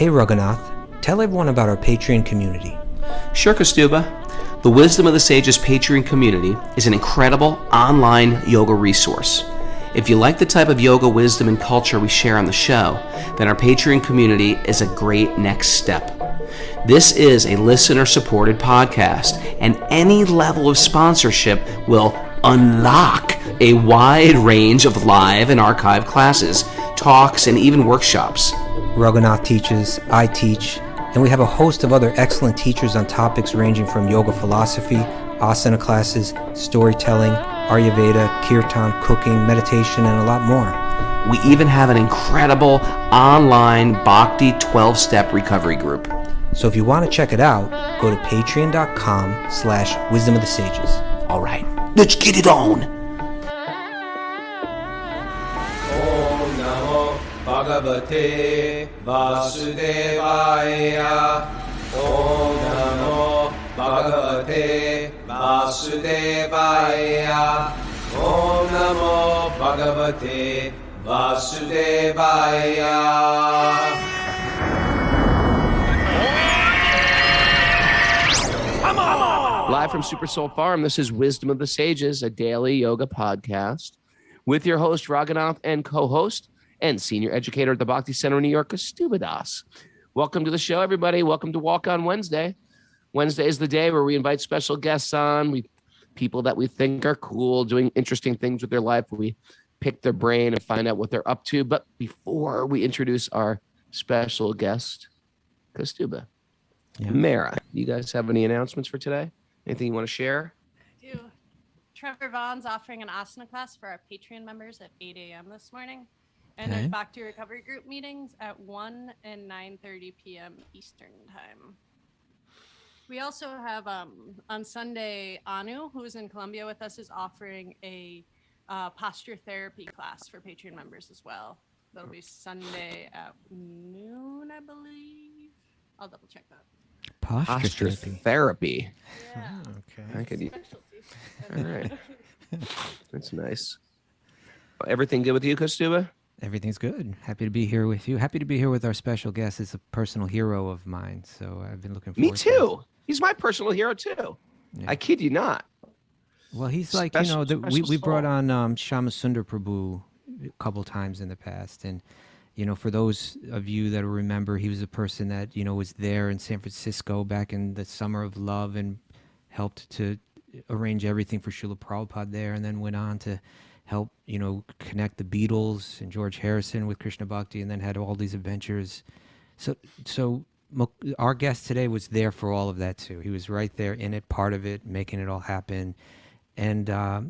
Hey Raghunath, tell everyone about our Patreon community. Sure, Kaustubha. The Wisdom of the Sages Patreon community is an incredible online yoga resource. If you like the type of yoga wisdom and culture we share on the show, then our Patreon community is a great next step. This is a listener-supported podcast, and any level of sponsorship will unlock a wide range of live and archived classes, talks, and even workshops. Raghunath teaches, I teach, and we have a host of other excellent teachers on topics ranging from yoga philosophy, asana classes, storytelling, Ayurveda, kirtan, cooking, meditation, and a lot more. We even have an incredible online Bhakti 12-step recovery group. So if you want to check it out, go to patreon.com/wisdom of the sages. All right, let's get it on. Om Namo Bhagavate Vasudevaya. Om Namo Bhagavate Vasudevaya. Om Namo Bhagavate Vasudevaya. Live from Super Soul Farm, this is Wisdom of the Sages, a daily yoga podcast with your host, Raghunath, and co-host and senior educator at the Bhakti Center in New York, Kaustubha Das. Welcome to the show, everybody. Welcome to Walk On Wednesday. Wednesday is the day where we invite special guests on, people that we think are cool, doing interesting things with their life. We pick their brain and find out what they're up to. But before we introduce our special guest, Kaustubha, Mara, you guys have any announcements for today? Anything you want to share? I do. Trevor Vaughn's offering an asana class for our Patreon members at 8 a.m. this morning. And there's Bhakti Recovery Group meetings at 1 and 9:30 p.m. Eastern Time. We also have, on Sunday, Anu, who's in Colombia with us, is offering a posture therapy class for Patreon members as well. That'll be Sunday at noon, I believe. I'll double check that. Posture therapy. Yeah. Oh, okay. I could, Specialty. all right. That's nice. Everything good with you, Kaustubha? Everything's good. Happy to be here with you. Happy to be here with our special guest. It's a personal hero of mine, so I've been looking forward Me to too. He's my personal hero too. Yeah. I kid you not. Well, he's Special- like, we special brought soul. on Shama Sundar Prabhu a couple times in the past. And, for those of you that remember, he was a person that, was there in San Francisco back in the summer of love and helped to arrange everything for Srila Prabhupada there, and then went on to help, connect the Beatles and George Harrison with Krishna Bhakti, and then had all these adventures. So our guest today was there for all of that too. He was right there in it, part of it, making it all happen. And there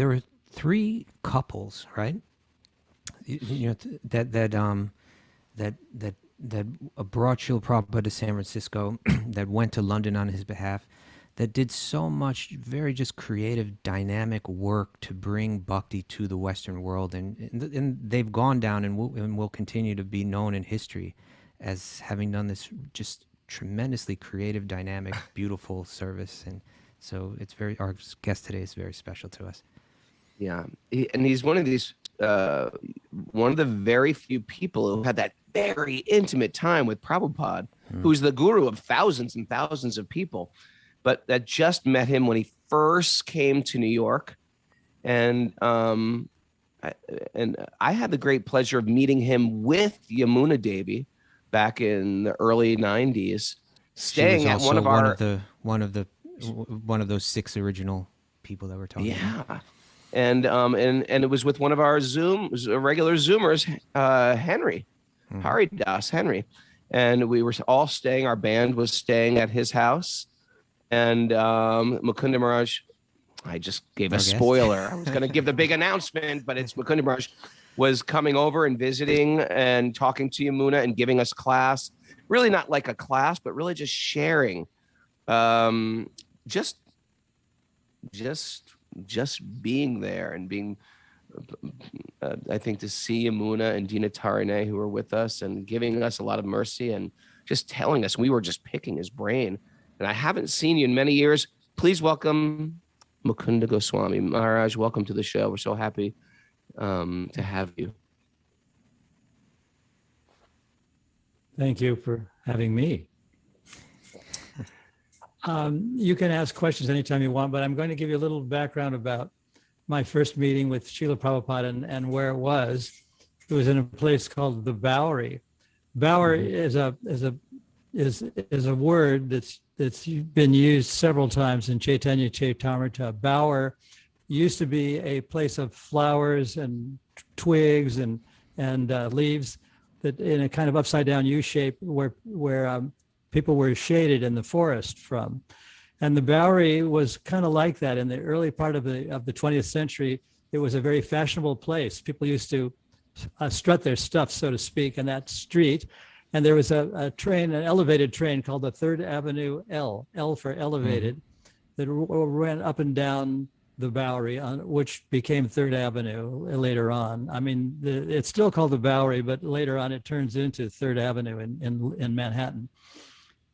were three couples, right? That brought Srila Prabhupada to San Francisco, that went to London on his behalf, that did so much very just creative, dynamic work to bring bhakti to the Western world, and they've gone down and will continue to be known in history as having done this just tremendously creative, dynamic, beautiful service. And so our guest today is very special to us. Yeah, and he's one of the very few people who had that very intimate time with Prabhupada, who's the guru of thousands and thousands of people, but that just met him when he first came to New York. And I had the great pleasure of meeting him with Yamuna Devi back in the early 90s, staying at one of those six original people that we're talking about. Yeah. And it was with one of our regular Zoomers, Henry, Haridas Henry. And we were all staying, our band was staying at his house. And Mukunda Maharaj, I just gave a spoiler. I was going to give the big announcement, but it's Mukunda Maharaj was coming over and visiting and talking to Yamuna and giving us class. Really not like a class, but really just sharing. Just being there and being, I think, to see Yamuna and Dina Tarane, who were with us, and giving us a lot of mercy and just telling us, we were just picking his brain. And I haven't seen you in many years. Please welcome Mukunda Goswami. Maharaj, welcome to the show. We're so happy to have you. Thank you for having me. You can ask questions anytime you want, but I'm going to give you a little background about my first meeting with Srila Prabhupada and where it was. It was in a place called the Bowery. Bowery is a word that's been used several times in Chaitanya Charitamrita. Bower used to be a place of flowers and twigs and leaves that in a kind of upside down U shape where people were shaded in the forest from. And the Bowery was kind of like that in the early part of the 20th century. It was a very fashionable place. People used to strut their stuff, so to speak, in that street. And there was a train, an elevated train called the Third Avenue L for elevated, that ran up and down the Bowery, which became Third Avenue later on. I mean, it's still called the Bowery, but later on it turns into Third Avenue in Manhattan.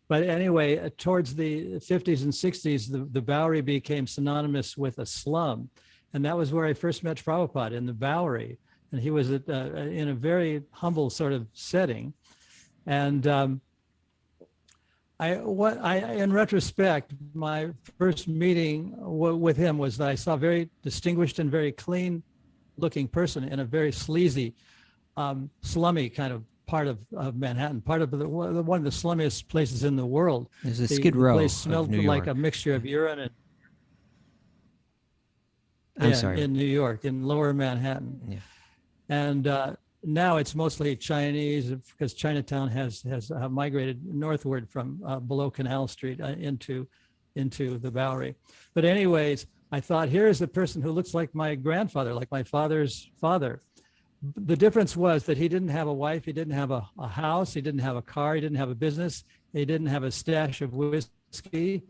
But anyway, towards the 50s and 60s, the Bowery became synonymous with a slum. And that was where I first met Prabhupada, in the Bowery. And he was in a very humble sort of setting. And in retrospect, my first meeting with him was that I saw a very distinguished and very clean looking person in a very sleazy, slummy kind of part of Manhattan, part of one of the slummiest places in the world. There's a Skid Row. The place smelled New like York. a mixture of urine and I'm sorry. in New York, in lower Manhattan. Yeah. And now it's mostly Chinese, because Chinatown has migrated northward from below Canal Street into the Bowery. But anyways, I thought, here is a person who looks like my grandfather, like my father's father. The difference was that he didn't have a wife, he didn't have a house, he didn't have a car, he didn't have a business, he didn't have a stash of whiskey,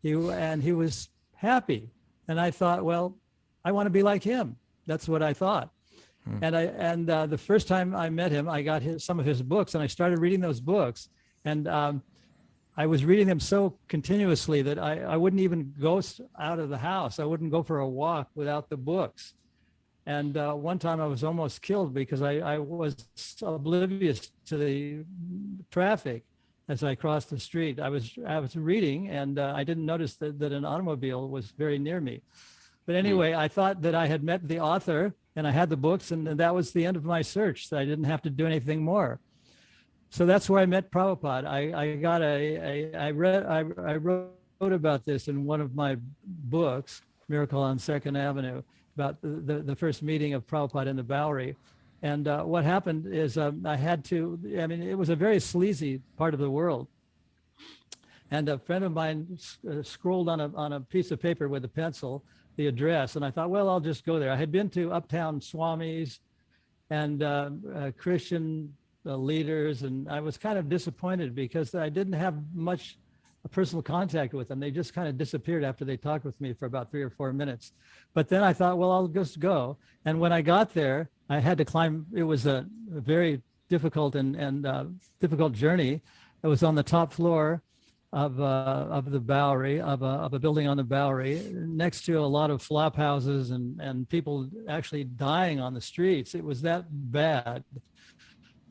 and he was happy. And I thought, well, I want to be like him. That's what I thought. And the first time I met him, I got some of his books, and I started reading those books. And I was reading them so continuously that I wouldn't even go out of the house. I wouldn't go for a walk without the books. And one time I was almost killed because I was oblivious to the traffic as I crossed the street. I was reading, and I didn't notice that an automobile was very near me. But anyway, I thought that I had met the author, and I had the books, and that was the end of my search. So I didn't have to do anything more. So that's where I met Prabhupada. I wrote about this in one of my books, Miracle on Second Avenue, about the first meeting of Prabhupada in the Bowery. And what happened is it was a very sleazy part of the world. And a friend of mine scrolled on a piece of paper with a pencil the address, and I thought, well, I'll just go there. I had been to Uptown Swamis and Christian leaders, and I was kind of disappointed because I didn't have much personal contact with them. They just kind of disappeared after they talked with me for about 3 or 4 minutes. But then I thought, well, I'll just go. And when I got there, I had to climb. It was a very difficult and difficult journey. It was on the top floor of the Bowery, of a building on the Bowery, next to a lot of flop houses and people actually dying on the streets. It was that bad.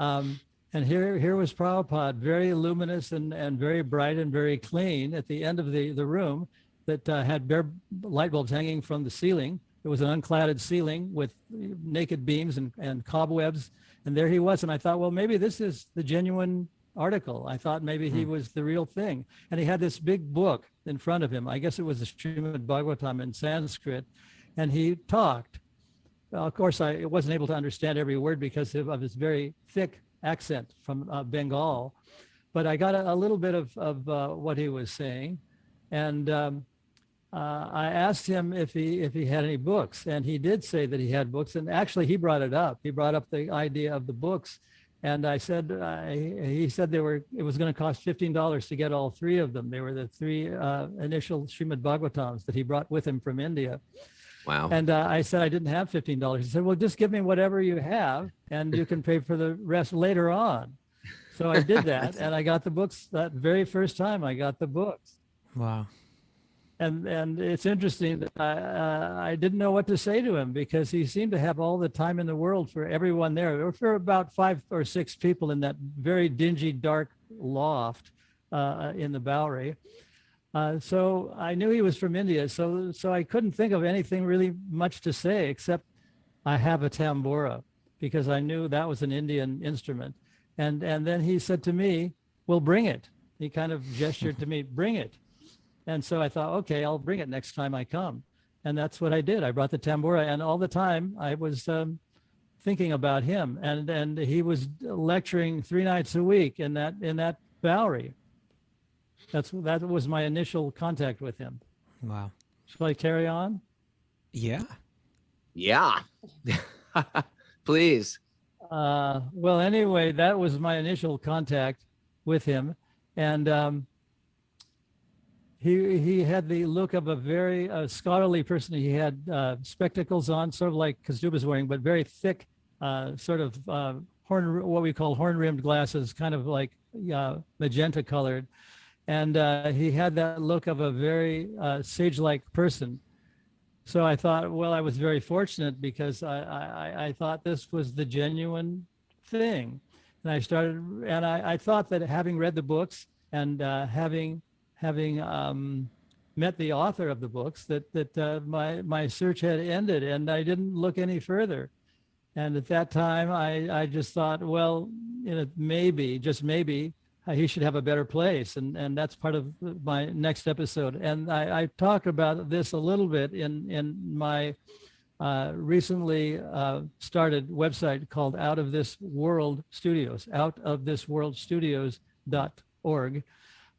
And here was Prabhupada, very luminous and very bright and very clean at the end of the room that had bare light bulbs hanging from the ceiling. It was an unclouded ceiling with naked beams and cobwebs. And there he was. And I thought, well, maybe this is the genuine article. I thought maybe he was the real thing. And he had this big book in front of him. I guess it was the Srimad Bhagavatam in Sanskrit. And he talked. Well, of course, I wasn't able to understand every word because of his very thick accent from Bengal. But I got a little bit of what he was saying. And I asked him if he had any books. And he did say that he had books. And actually, he brought it up. He brought up the idea of the books. And I said, he said it was going to cost $15 to get all 3 of them. They were the 3 initial Srimad Bhagavatams that he brought with him from India. Wow. And I said, I didn't have $15. He said, well, just give me whatever you have and you can pay for the rest later on. So I did that. And I got the books that very first time I got the books. Wow. and it's interesting that I didn't know what to say to him because he seemed to have all the time in the world for everyone there. There were about 5 or 6 people in that very dingy, dark loft in the Bowery. So I knew he was from India. So I couldn't think of anything really much to say except I have a tambura, because I knew that was an Indian instrument. And then he said to me, well, bring it. He kind of gestured to me, bring it. And so I thought, okay, I'll bring it next time I come. And that's what I did. I brought the tambura, and all the time I was thinking about him. And he was lecturing 3 nights a week in that Bowery. That was my initial contact with him. Wow. Shall I carry on? Yeah. Yeah. Please. Well, anyway, that was my initial contact with him. And he had the look of a very scholarly person. He had spectacles on, sort of like Kastuba's wearing, but very thick, sort of what we call horn-rimmed glasses, kind of like magenta colored. And he had that look of a very sage-like person. So I thought, well, I was very fortunate because I thought this was the genuine thing. And I started, and I thought that having read the books and having met the author of the books, that my search had ended, and I didn't look any further. And at that time, I just thought, well, maybe, just maybe, he should have a better place. And that's part of my next episode. And I talk about this a little bit in my recently started website called Out of This World Studios, outofthisworldstudios.org.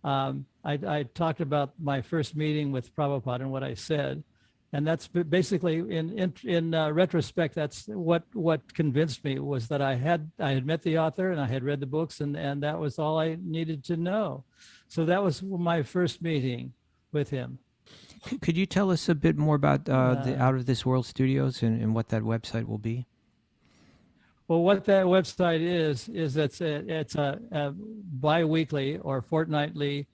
I talked about my first meeting with Prabhupada and what I said. And that's basically, in retrospect, that's what convinced me, was that I had met the author and I had read the books, and that was all I needed to know. So that was my first meeting with him. Could you tell us a bit more about the Out of This World Studios and what that website will be? Well, what that website is it's a bi-weekly or fortnightly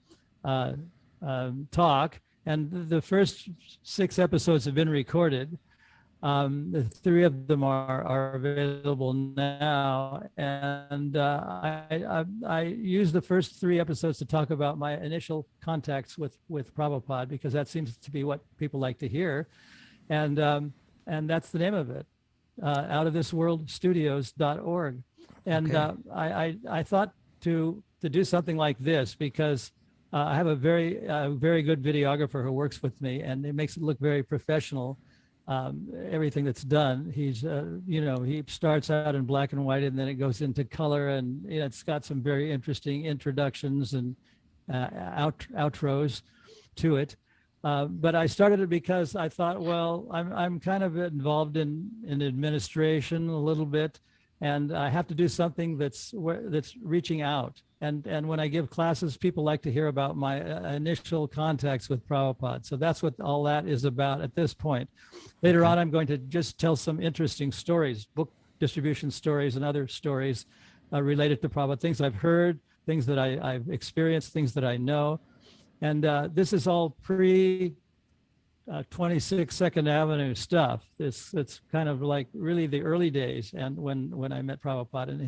talk. And the first 6 episodes have been recorded. The 3 of them are available now. And I used the first 3 episodes to talk about my initial contacts with Prabhupada, because that seems to be what people like to hear. And that's the name of it, outofthisworldstudios.org. And Okay. I thought to do something like this because I have a very good videographer who works with me, and it makes it look very professional. Everything that's done, he starts out in black and white, and then it goes into color, and it's got some very interesting introductions and outros to it. But I started it because I thought, well, I'm kind of involved in administration a little bit, and I have to do something that's reaching out. And when I give classes, people like to hear about my initial contacts with Prabhupada. So that's what all that is about at this point. Later on, I'm going to just tell some interesting stories, book distribution stories and other stories related to Prabhupada, things I've heard, things that I've experienced, things that I know. And this is all pre 26 Second Avenue stuff. It's kind of like really the early days, and when I met Prabhupada, and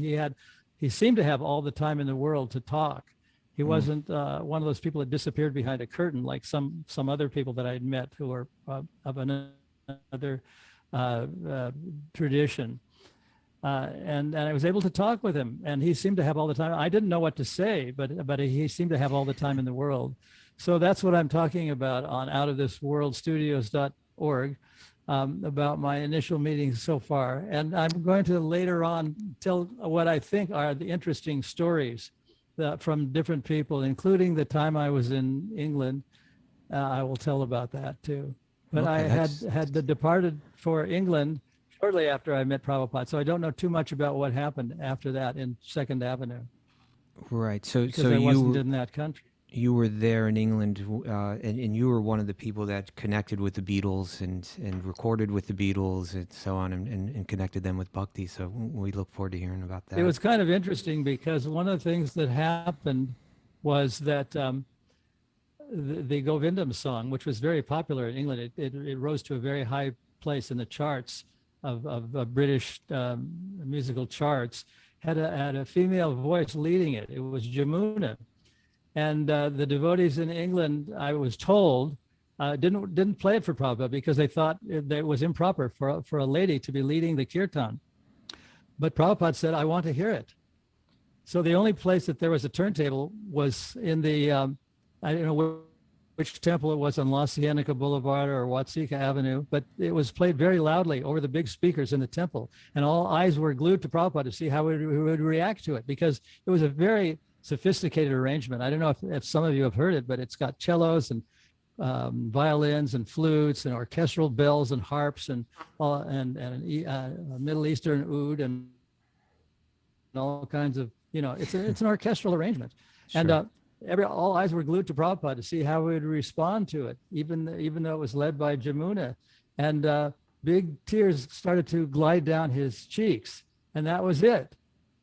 he seemed to have all the time in the world to talk. He wasn't one of those people that disappeared behind a curtain like some other people that I'd met who were of another tradition. And I was able to talk with him, and he seemed to have all the time. I didn't know what to say, but he seemed to have all the time in the world. So that's what I'm talking about on outofthisworldstudios.org. About my initial meetings so far. And I'm going to later on tell what I think are the interesting stories from different people, including the time I was in England. I will tell about that too. But Okay, I had departed for England shortly after I met Prabhupada. So I don't know too much about what happened after that in Second Avenue. Right. So I wasn't in that country. You were there in England, and you were one of the people that connected with the Beatles and recorded with the Beatles and so on, and connected them with Bhakti. So we look forward to hearing about that. It was kind of interesting because one of the things that happened was that the Govindam song, which was very popular in England. It rose to a very high place in the charts of British musical charts. Had a female voice leading it. It was Jamuna, and the devotees in England, I was told, didn't play it for Prabhupada because they thought it was improper for a lady to be leading the kirtan. But Prabhupada said, "I want to hear it." So the only place that there was a turntable was in the I don't know which temple it was on La Cienega Boulevard or Watsika Avenue, but it was played very loudly over the big speakers in the temple, and all eyes were glued to Prabhupada to see how he would react to it, because it was a very sophisticated arrangement. I don't know if some of you have heard it, but it's got cellos and violins and flutes and orchestral bells and harps and Middle Eastern oud and all kinds of, it's an orchestral arrangement. Sure. And all eyes were glued to Prabhupada to see how he would respond to it, even though it was led by Jamuna. And big tears started to glide down his cheeks. And that was it.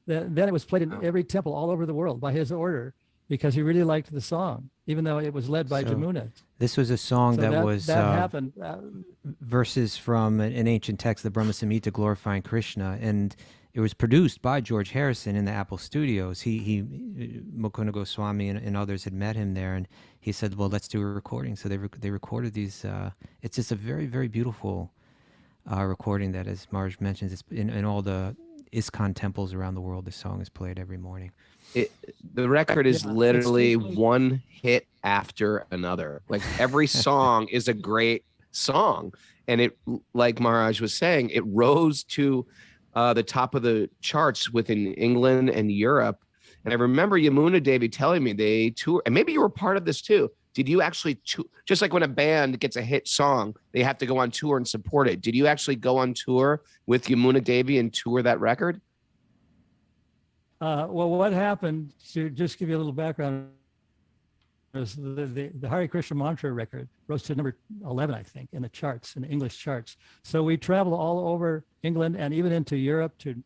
Then it was played in every temple all over the world by his order, because he really liked the song, even though it was led by Jamuna. This was a song that happened. Verses from an ancient text, the Brahma Samhita, glorifying Krishna, and it was produced by George Harrison in the Apple Studios. He Mukunda Goswami and others had met him there, and he said, "Well, let's do a recording." So they recorded these. It's just a very, very beautiful recording that, as Marj mentions, it's in all the ISKCON temples around the world. This song is played every morning. The record is literally one hit after another. Like every song is a great song, and it, like Maharaj was saying, it rose to the top of the charts within England and Europe. And I remember Yamuna Devi telling me they tour, and maybe you were part of this too. Did you actually, just like when a band gets a hit song, they have to go on tour and support it. Did you actually go on tour with Yamuna Devi and tour that record? Well, what happened, to just give you a little background, was the Hare Krishna mantra record rose to number 11, I think, in the charts, in the English charts. So we traveled all over England and even into Europe, to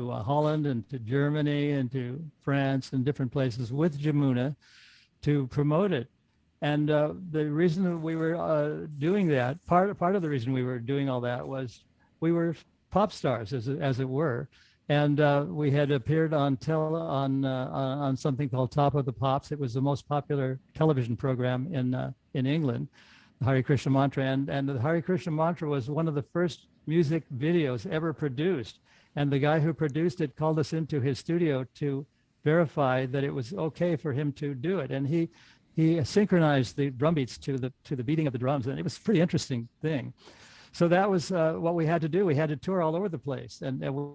Holland and to Germany and to France and different places with Jamuna to promote it. And the reason that we were doing that, part of the reason we were doing all that was we were pop stars, as it were. And we had appeared on something called Top of the Pops. It was the most popular television program in England, the Hare Krishna mantra. And the Hare Krishna mantra was one of the first music videos ever produced. And the guy who produced it called us into his studio to verify that it was okay for him to do it. And he synchronized the drum beats to the beating of the drums. And it was a pretty interesting thing. So that was what we had to do. We had to tour all over the place. And we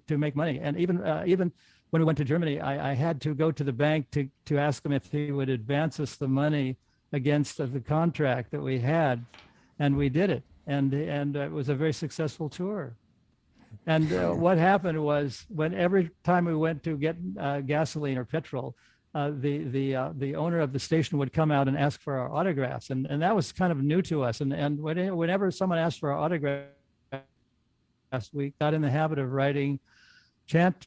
to make money. And even when we went to Germany, I had to go to the bank to ask him if he would advance us the money against the contract that we had, and we did it. And it was a very successful tour. And what happened was, when every time we went to get gasoline or petrol, the owner of the station would come out and ask for our autographs, and that was kind of new to us. And whenever someone asked for our autograph, we got in the habit of writing, chant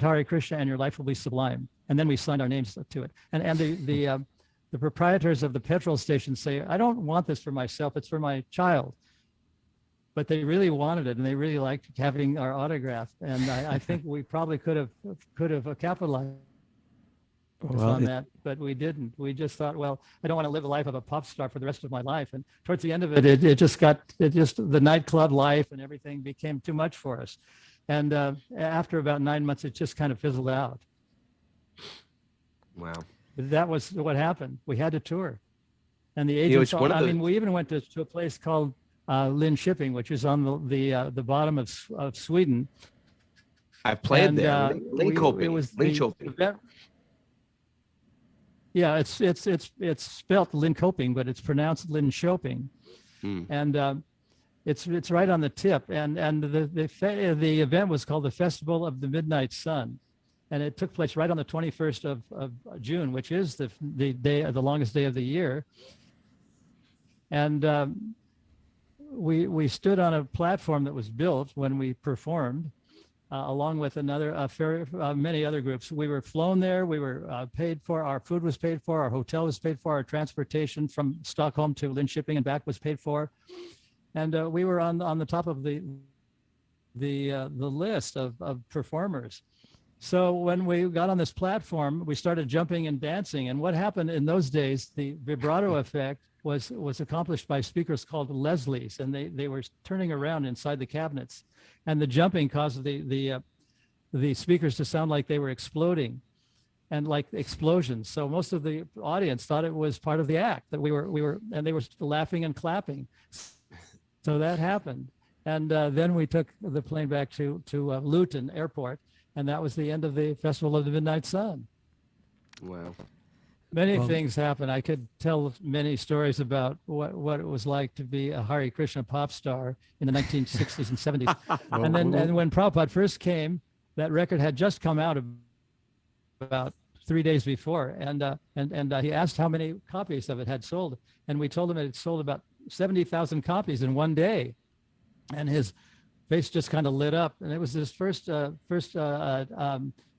Hare Krishna and your life will be sublime. And then we signed our names to it. And the proprietors of the petrol station say, "I don't want this for myself, it's for my child." But they really wanted it, and they really liked having our autograph. And I think we probably could have capitalized on that, but we didn't. We just thought, well, I don't want to live the life of a pop star for the rest of my life. And towards the end of it, the nightclub life and everything became too much for us. And after about 9 months, it just kind of fizzled out. Wow. But that was what happened. We had to tour. And the agents, we even went to a place called Linköping, which is on the bottom of Sweden. I played there. Linköping. Yeah, it's spelt Linköping, but it's pronounced Linköping, and it's right on the tip. And the event was called the Festival of the Midnight Sun, and it took place right on the 21st of June, which is the longest day of the year. And we stood on a platform that was built when we performed, along with many other groups. We were flown there. We were paid for. Our food was paid for. Our hotel was paid for. Our transportation from Stockholm to Linköping and back was paid for. And we were on the top of the list of performers. So when we got on this platform, we started jumping and dancing. And what happened in those days, the vibrato effect was accomplished by speakers called Leslies, and they were turning around inside the cabinets, and the jumping caused the speakers to sound like they were exploding, and like explosions. So most of the audience thought it was part of the act, that we were, and they were laughing and clapping. So that happened, and then we took the plane back to Luton Airport. And that was the end of the Festival of the Midnight Sun. Wow. Many things happened. I could tell many stories about what it was like to be a Hare Krishna pop star in the 1960s and 70s. And when Prabhupada first came, that record had just come out about 3 days before. And he asked how many copies of it had sold. And we told him it had sold about 70,000 copies in one day. And his face just kind of lit up, and it was his first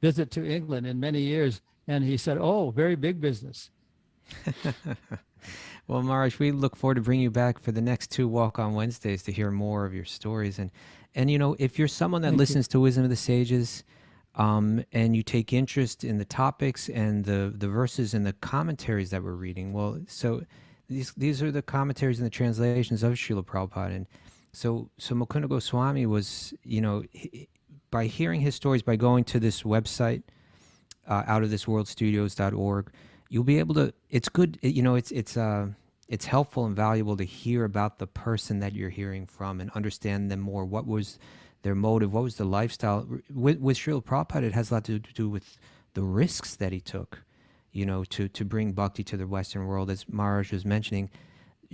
visit to England in many years. And he said, "Oh, very big business." Well, Maharaj, we look forward to bringing you back for the next 2 Walk on Wednesdays to hear more of your stories. And if you're someone that listens to Wisdom of the Sages, and you take interest in the topics and the verses and the commentaries that we're reading, well, so these are the commentaries and the translations of Srila Prabhupada. And So Mukunda Goswami was, by hearing his stories, by going to this website, outofthisworldstudios.org, you'll be able to. It's good, it's helpful and valuable to hear about the person that you're hearing from and understand them more. What was their motive? What was the lifestyle? With Srila Prabhupada, it has a lot to do with the risks that he took, to bring Bhakti to the Western world, as Maharaj was mentioning.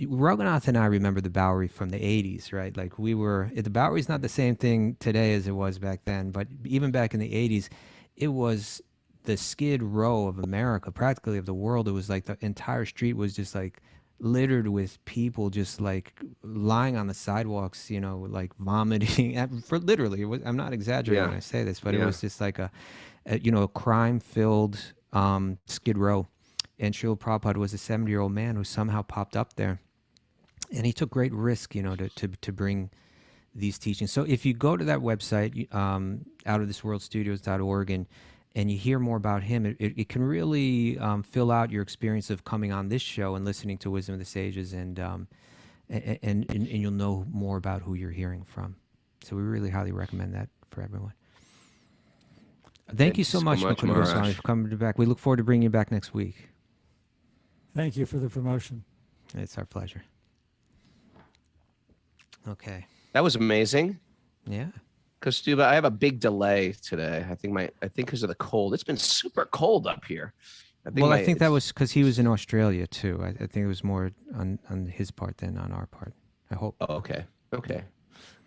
Raghunath and I remember the Bowery from the 80s, right? Like the Bowery's not the same thing today as it was back then, but even back in the 80s, it was the Skid Row of America, practically of the world. It was like the entire street was just like littered with people just like lying on the sidewalks, like vomiting. For literally, I'm not exaggerating when I say this, but it was just like a crime-filled Skid Row. And Srila Prabhupada was a 70-year-old man who somehow popped up there. And he took great risk, to bring these teachings. So if you go to that website, outofthisworldstudios.org, and you hear more about him, it can really fill out your experience of coming on this show and listening to Wisdom of the Sages, and you'll know more about who you're hearing from. So we really highly recommend that for everyone. Thank you so much, Mukunda Goswami, for coming back. We look forward to bringing you back next week. Thank you for the promotion. It's our pleasure. Okay. That was amazing. Yeah. Kostuba, I have a big delay today. I think because of the cold. It's been super cold up here. I think that was because he was in Australia too. I think it was more on his part than on our part. I hope. Oh, okay.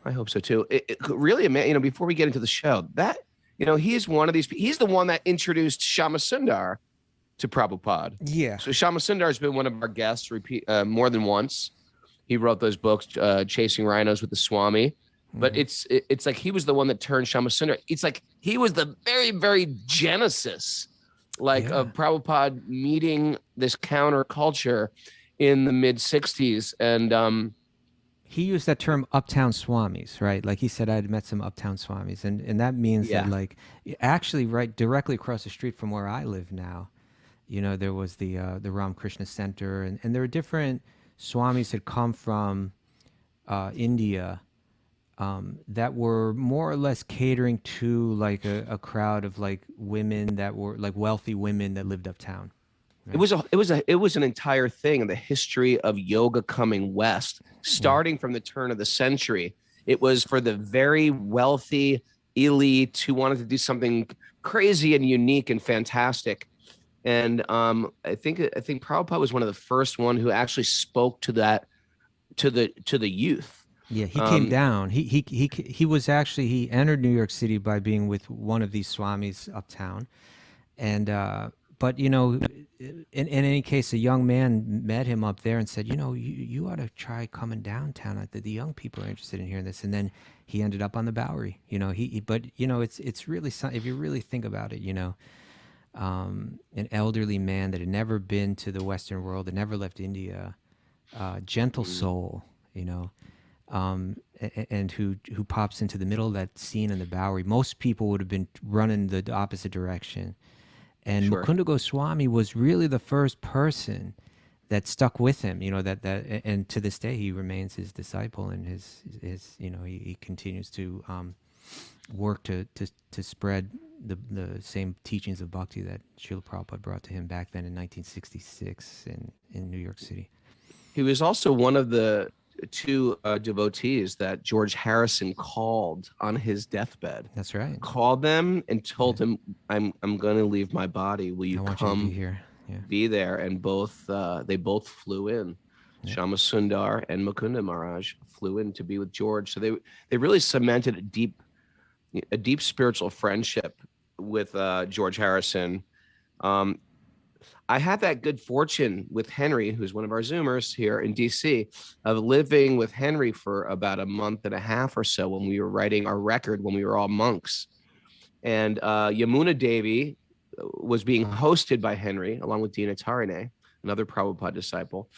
I hope so too. It really, before we get into the show, that he's one of these. He's the one that introduced Shyamasundar to Prabhupada. Yeah. So Shyamasundar has been one of our guests more than once. He wrote those books, Chasing Rhinos with the Swami. But it's like he was the one that turned Shyamasundar. It's like he was the very, very genesis, of Prabhupada meeting this counterculture in the mid 60s. And he used that term uptown swamis, right? Like he said, I had met some uptown swamis. And that means that actually right directly across the street from where I live now, there was the Ramakrishna Center, and there were different swamis that come from India that were more or less catering to like a crowd of like women that were like wealthy women that lived uptown. Right? It was an entire thing in the history of yoga coming west, starting from the turn of the century. It was for the very wealthy elite who wanted to do something crazy and unique and fantastic. And I think Prabhupada was one of the first one who actually spoke to that to the youth. Yeah, he came down. He was actually, he entered New York City by being with one of these swamis uptown, and but in any case, a young man met him up there and said, you ought to try coming downtown. The young people are interested in hearing this. And then he ended up on the Bowery. But it's really, if you really think about it, an elderly man that had never been to the Western world, that never left India, gentle soul, and who pops into the middle of that scene in the Bowery. Most people would have been running the opposite direction. And Sure. Mukunda Goswami was really the first person that stuck with him, and to this day he remains his disciple, and his he continues to work to spread the same teachings of Bhakti that Srila Prabhupada brought to him back then in 1966 in New York City. He was also one of the two devotees that George Harrison called on his deathbed. That's right. Called them and told him, I'm going to leave my body. Will you I want come you to be here. Yeah. be there? And they both flew in. Yeah. Shama Sundar and Mukunda Maharaj flew in to be with George. So they really cemented a deep spiritual friendship with George Harrison. I had that good fortune with Henry, who's one of our Zoomers here in DC, of living with Henry for about a month and a half or so when we were writing our record, when we were all monks. And Yamuna Devi was being hosted by Henry, along with Dina Tarine, another Prabhupada disciple.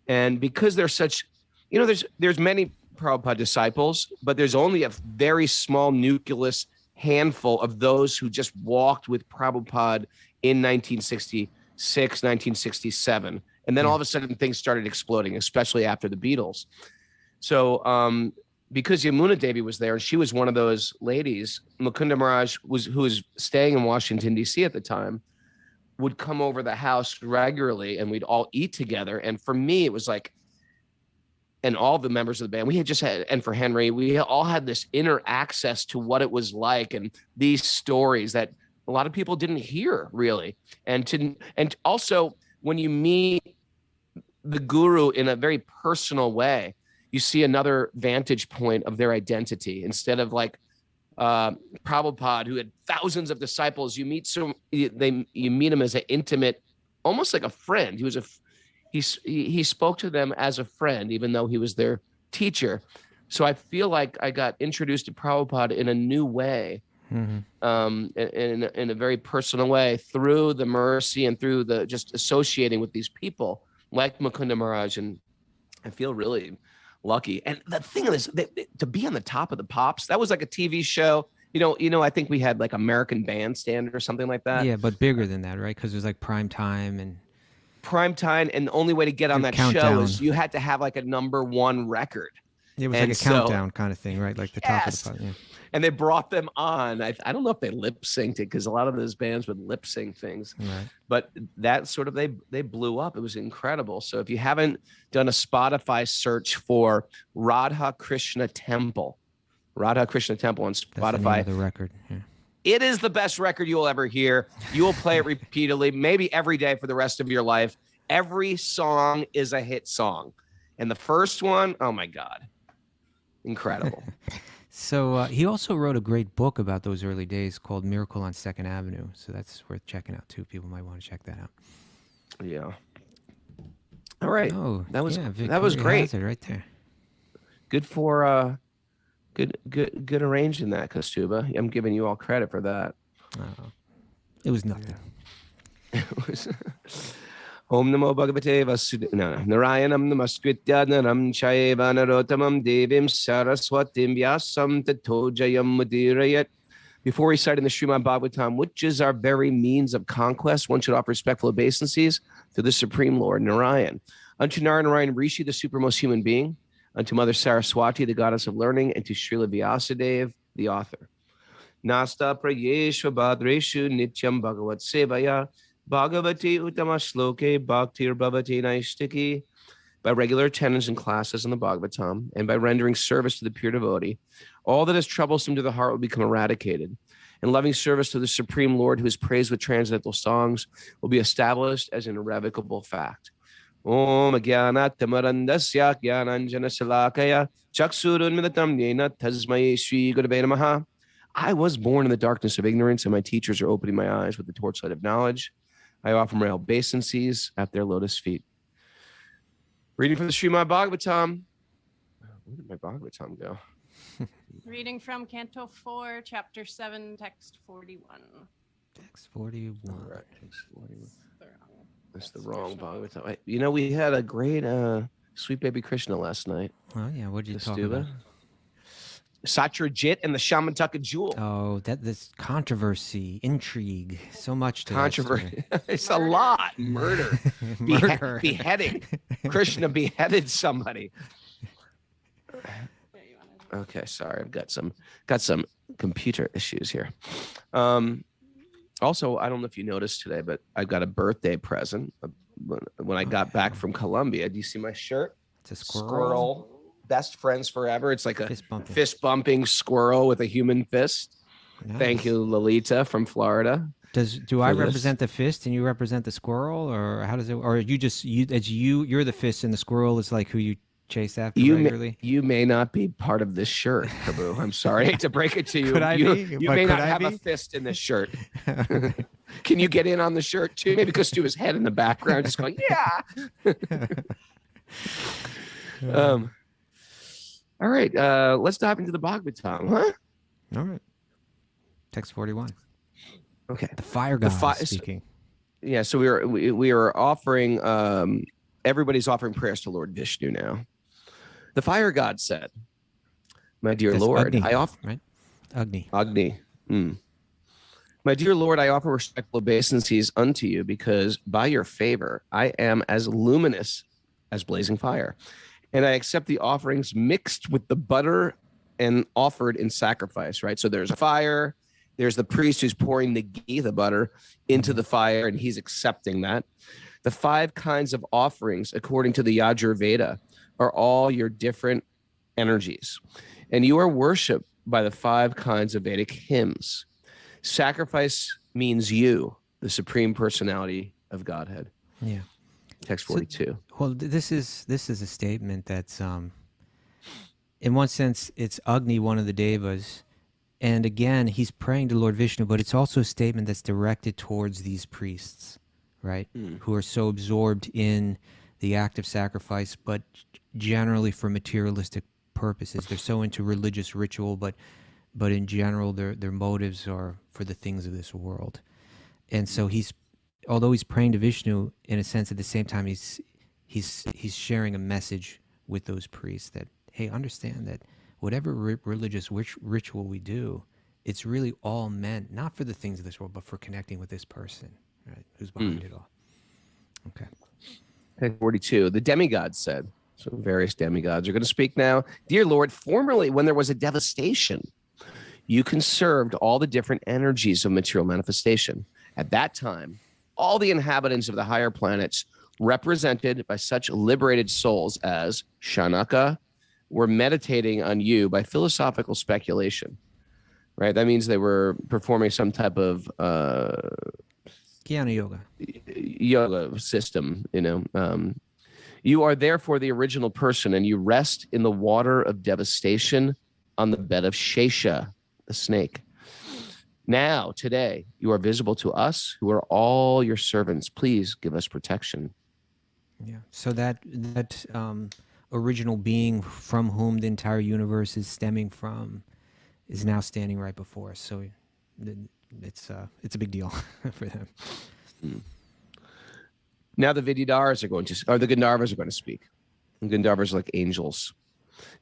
And because there's such, there's many Prabhupada disciples, but there's only a very small nucleus handful of those who just walked with Prabhupada in 1966, 1967. And then all of a sudden things started exploding, especially after the Beatles. So because Yamuna Devi was there, and she was one of those ladies, Mukunda Maharaj, who was staying in Washington, D.C. at the time, would come over the house regularly, and we'd all eat together. And for me, it was like, and all the members of the band, we had just had, and for Henry, we all had this inner access to what it was like, and these stories that a lot of people didn't hear really. And also when you meet the guru in a very personal way, you see another vantage point of their identity. Instead of like Prabhupada, who had thousands of disciples, you meet him as an intimate, almost like a friend. He spoke to them as a friend, even though he was their teacher. So I feel like I got introduced to Prabhupada in a new way. Mm-hmm. In a very personal way, through the mercy and through the just associating with these people like Mukunda Maharaj. And I feel really lucky. And the thing is, to be on the Top of the Pops, that was like a TV show. I think we had like American Bandstand or something like that. Yeah, but bigger than that, right? Because it was like prime time, and the only way to get on that countdown show is you had to have like a #1 record. It was like a countdown kind of thing, right? Like the Top of the Pops. Yeah. And they brought them on. I don't know if they lip synced it, because a lot of those bands would lip sync things. Right. But that sort of, they blew up. It was incredible. So if you haven't done a Spotify search for Radha Krishna Temple on Spotify, that's the name of the record. Yeah. It is the best record you will ever hear. You will play it repeatedly, maybe every day for the rest of your life. Every song is a hit song. And the first one, oh my God, incredible. So he also wrote a great book about those early days called Miracle on 2nd Avenue. So that's worth checking out too. People might want to check that out. Yeah. All right. Oh, that was Victoria great. Has it right there. Good for good arranging that, Kastuba. I'm giving you all credit for that. Oh, it was nothing. Yeah. It was. Om Namo Bhagavate Vasudevaya Narayanam Namaskritya Naram Chaiva Narottamam Devim Saraswatim Vyasam Tato Jayam Mudirayat. Before reciting the Srimad Bhagavatam, which is our very means of conquest, one should offer respectful obeisances to the Supreme Lord Narayan. Unto Narayan Rishi, the supermost human being, unto Mother Saraswati, the goddess of learning, and to Srila Vyasadeva, the author. Nasta Prayeshva Bhadreshu Nityam Bhagavat Sevaya Bhagavati Uttama Shloke Bhaktir Bhavati Naistiki. By regular attendance in classes in the Bhagavatam and by rendering service to the pure devotee, all that is troublesome to the heart will become eradicated. And loving service to the Supreme Lord, who is praised with transcendental songs, will be established as an irrevocable fact. Om Agyanat Tamarandasya Gyananjana Salakaya Chaksurunmidatam Yena Tasmai Shri Gurave Namaha. I was born in the darkness of ignorance, and my teachers are opening my eyes with the torchlight of knowledge. I offer my obeisances at their lotus feet. Reading from the Srimad Bhagavatam. Where did my Bhagavatam go? Reading from Canto 4, Chapter 7, Text 41. Text 41. All right, text 41. That's the That's wrong Krishna. Bhagavatam. You know, we had a great Sweet Baby Krishna last night. Oh yeah, what did you The talk Stuba. about? Satyajit and the Shamantaka jewel. Oh, this controversy, intrigue, so much to that Controversy. story. It's a lot. Murder. Murder. Beheading. Krishna beheaded somebody. Here, you wanna- Okay, sorry. I've got some computer issues here. Also, I don't know if you noticed today, but I got a birthday present when I got back from Colombia. Do you see my shirt? It's a squirrel. Best friends forever. It's like a Fist bumping. fist bumping squirrel with a human fist. Thank Nice. you, Lolita from Florida. Do I for this. represent the fist and you represent the squirrel, or how does it? Or you just you're the fist and the squirrel is like who you chase after regularly? You may not be part of this shirt, Prabhu. I'm sorry. I hate to break it to you. Could I you be? you But may could not I have a be? fist in this shirt. Can you get in on the shirt too? Maybe goes to his head in the background, just going, yeah. All right. Let's dive into the Bhagavatam, huh? All right. Text 41. Okay. The fire god fi- is speaking. Yeah. So we are offering. Everybody's offering prayers to Lord Vishnu now. The fire god said, "My dear That's Lord, Agni, I offer right? Agni. Agni. My dear Lord, I offer respectful obeisances unto you because by your favor I am as luminous as blazing fire, and I accept the offerings mixed with the butter and offered in sacrifice." Right. So there's a fire. There's the priest who's pouring the ghee, the butter, into the fire, and he's accepting that. The 5 kinds of offerings, according to the Yajur Veda, are all your different energies, and you are worshipped by the 5 kinds of Vedic hymns. Sacrifice means you, the supreme personality of Godhead. Yeah. Text So- 42. Well, this is a statement that's in one sense it's Agni, one of the devas, and again he's praying to Lord Vishnu, but it's also a statement that's directed towards these priests, right? Who are so absorbed in the act of sacrifice, but generally for materialistic purposes. They're so into religious ritual, but in general their motives are for the things of this world. And so although he's praying to Vishnu, in a sense, at the same time he's sharing a message with those priests that, hey, understand that whatever religious ritual we do, it's really all meant not for the things of this world, but for connecting with this person, right, who's behind it all. Okay. Text 42. The demigods said, so various demigods are going to speak now. Dear Lord, formerly when there was a devastation, you conserved all the different energies of material manifestation. At that time, all the inhabitants of the higher planets, represented by such liberated souls as Shanaka, were meditating on you by philosophical speculation, right? That means they were performing some type of Jnana yoga. yoga system, You are therefore the original person, and you rest in the water of devastation on the bed of Shesha, the snake. Now, today, you are visible to us, who are all your servants. Please give us protection. Yeah. So that original being from whom the entire universe is stemming from is now standing right before us. So it's a big deal for them. Now the Vidyadharas the Gandharvas are going to speak. And Gandharvas are like angels.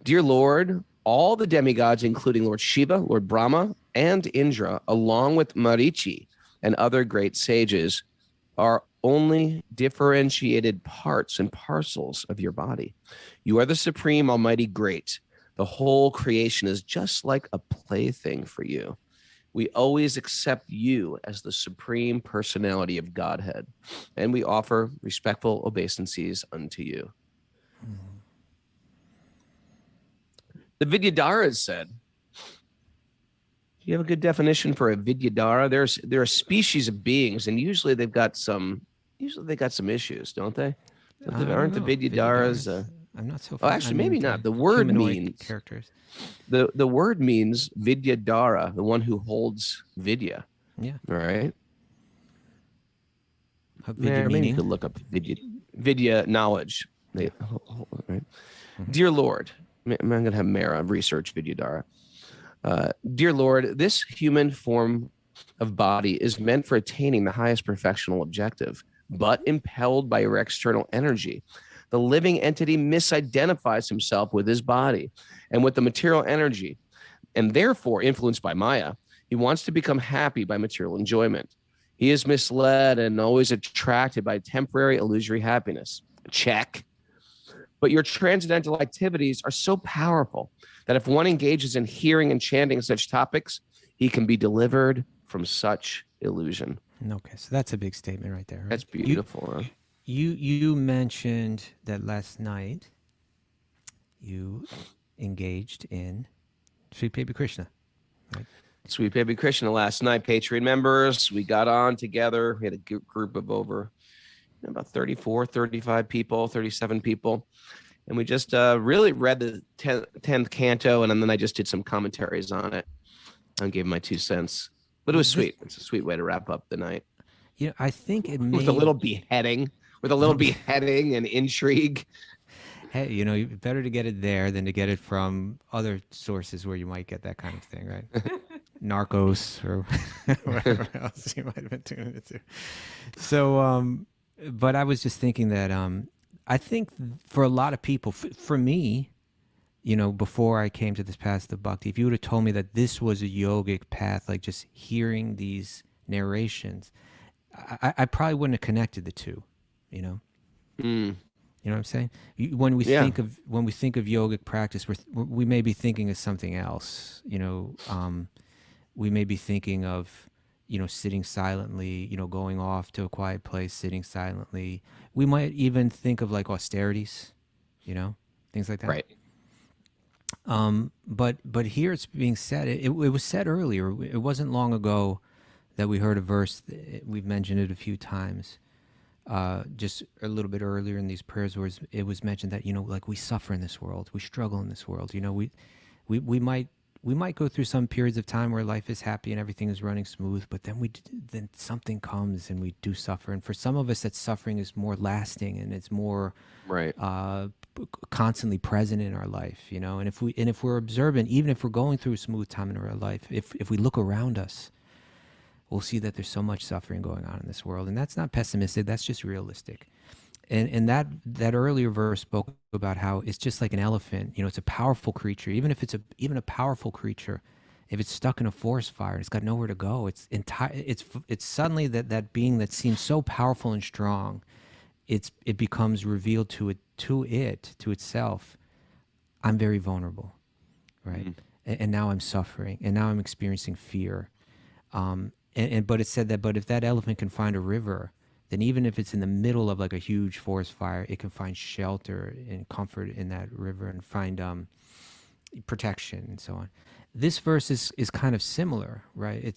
Dear Lord, all the demigods, including Lord Shiva, Lord Brahma, and Indra, along with Marichi and other great sages, are only differentiated parts and parcels of your body. You are the supreme, almighty, great. The whole creation is just like a plaything for you. We always accept you as the supreme personality of Godhead, and we offer respectful obeisances unto you. The Vidyadharas said, do you have a good definition for a Vidyadhara? They're a species of beings, and usually they got some issues, don't they? Aren't the Vidyadharas? I'm not so. Oh, actually, maybe not. The word humanoid means characters. the word means Vidyadhara, the one who holds Vidya. Yeah. All right. Vidya Maybe you meaning? could look up Vidya knowledge. Right. Dear Lord, I'm going to have Mara research Vidyadhara. Dear Lord, this human form of body is meant for attaining the highest perfectional objective, but impelled by your external energy. The living entity misidentifies himself with his body and with the material energy, and therefore influenced by Maya. He wants to become happy by material enjoyment. He is misled and always attracted by temporary illusory happiness. Check. But your transcendental activities are so powerful that if one engages in hearing and chanting such topics, he can be delivered from such illusion. Okay, so that's a big statement right there. Right? That's beautiful. Huh? You mentioned that last night you engaged in Sweet Baby Krishna, right? Sweet Baby Krishna last night, Patreon members, we got on together. We had a group of over about 34, 35 people, 37 people. And we just really read the 10th canto, and then I just did some commentaries on it and gave my 2 cents. But it was sweet. It's a sweet way to wrap up the night. You know, I think it made... With a little beheading and intrigue. Hey, you know, better to get it there than to get it from other sources where you might get that kind of thing, right? Narcos or whatever else you might have been tuning into. So, but I was just thinking that I think for a lot of people, for me, you know, before I came to this path of bhakti, if you would have told me that this was a yogic path, like just hearing these narrations, I probably wouldn't have connected the two, you know? You know what I'm saying? When we think of yogic practice, we may be thinking of something else. You know, we may be thinking of, you know, sitting silently. You know, going off to a quiet place, sitting silently. We might even think of like austerities. You know, things like that. Right. But here it's being said. It was said earlier. It wasn't long ago that we heard a verse. We've mentioned it a few times. Just a little bit earlier in these prayers, where it was mentioned that, you know, like we suffer in this world, we struggle in this world. You know, we might go through some periods of time where life is happy and everything is running smooth, but then something comes and we do suffer. And for some of us, that suffering is more lasting and it's more right. Constantly present in our life. You know, and if we're observant, even if we're going through a smooth time in our life, if we look around us, we'll see that there's so much suffering going on in this world. And that's not pessimistic, that's just realistic. And that earlier verse spoke about how it's just like an elephant. You know, it's a powerful creature. Even if it's even a powerful creature, if it's stuck in a forest fire and it's got nowhere to go, it's suddenly that being that seems so powerful and strong, it becomes revealed to itself. I'm very vulnerable, right? And now I'm suffering, and now I'm experiencing fear. But it said that, but if that elephant can find a river, then even if it's in the middle of like a huge forest fire, it can find shelter and comfort in that river and find protection and so on. This verse is kind of similar, right?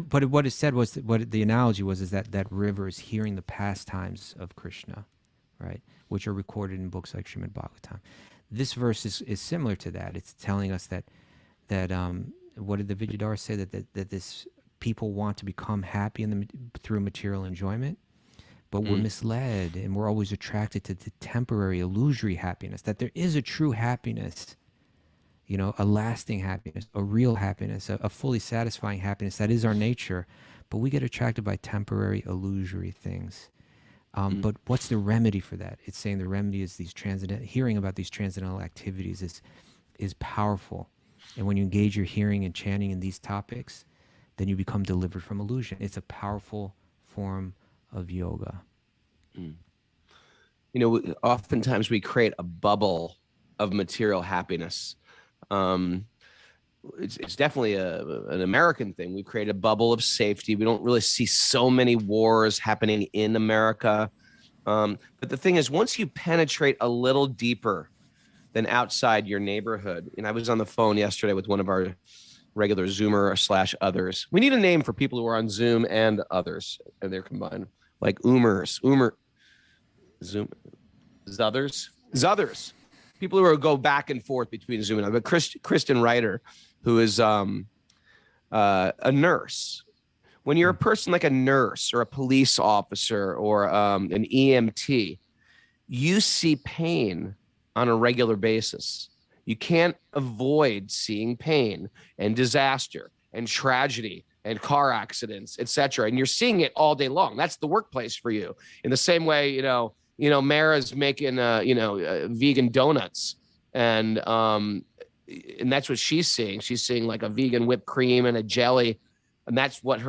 But what it said was, what the analogy was, is that river is hearing the pastimes of Krishna, right? Which are recorded in books like Srimad Bhagavatam. This verse is similar to that. It's telling us that what did the Vidyadhara say? That this people want to become happy through material enjoyment, but we're misled and we're always attracted to the temporary, illusory happiness. That there is a true happiness, you know, a lasting happiness, a real happiness, a fully satisfying happiness. That is our nature, but we get attracted by temporary, illusory things. But what's the remedy for that? It's saying the remedy is hearing about these transcendental activities is powerful. And when you engage your hearing and chanting in these topics, then you become delivered from illusion. It's a powerful form of yoga. You know, oftentimes we create a bubble of material happiness. It's definitely an American thing. We've created a bubble of safety. We don't really see so many wars happening in America. But the thing is, once you penetrate a little deeper than outside your neighborhood, and I was on the phone yesterday with one of our regular Zoomer / others. We need a name for people who are on Zoom and others, and they're combined, like Zoom, Zothers. People who go back and forth between Zoom and other. But Kristen Ryder, who is a nurse, When you're a person like a nurse or a police officer or an EMT, you see pain on a regular basis. You can't avoid seeing pain and disaster and tragedy and car accidents, etc. And you're seeing it all day long. That's the workplace for you. In the same way, Mara's making, vegan donuts, and that's what she's seeing. She's seeing like a vegan whipped cream and a jelly, and that's what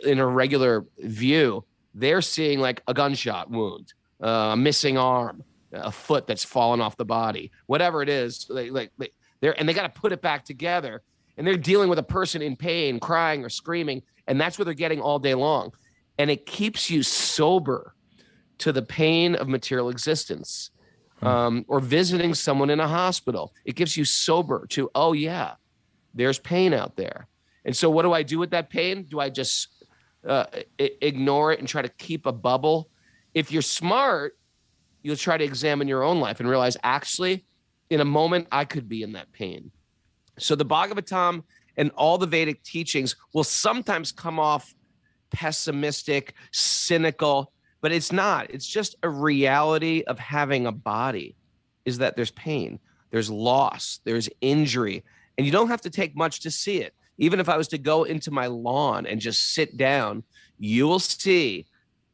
in a regular view, they're seeing like a gunshot wound, a missing arm, a foot that's fallen off the body, whatever it is. They got to put it back together, and they're dealing with a person in pain, crying or screaming, and that's what they're getting all day long. And it keeps you sober to the pain of material existence, or visiting someone in a hospital. It gives you sober to, oh yeah, there's pain out there. And so what do I do with that pain? Do I just ignore it and try to keep a bubble? If you're smart, you'll try to examine your own life and realize, actually, in a moment, I could be in that pain. So the Bhagavatam and all the Vedic teachings will sometimes come off pessimistic, cynical, but it's not. It's just a reality of having a body, is that there's pain, there's loss, there's injury, and you don't have to take much to see it. Even if I was to go into my lawn and just sit down, you will see,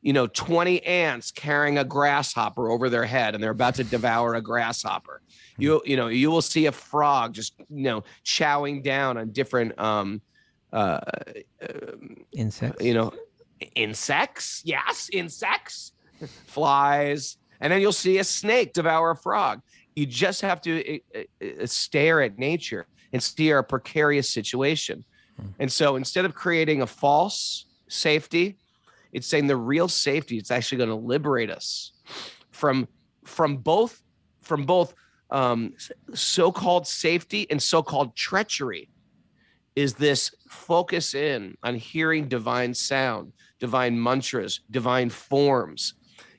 20 ants carrying a grasshopper over their head, and they're about to devour a grasshopper. You will see a frog just, chowing down on different Insects. Insects. Yes, insects, flies. And then you'll see a snake devour a frog. You just have to stare at nature and see our precarious situation. And so instead of creating a false safety, it's saying the real safety, it's actually going to liberate us from both so-called safety and so-called treachery, is this focus in on hearing divine sound, divine mantras, divine forms.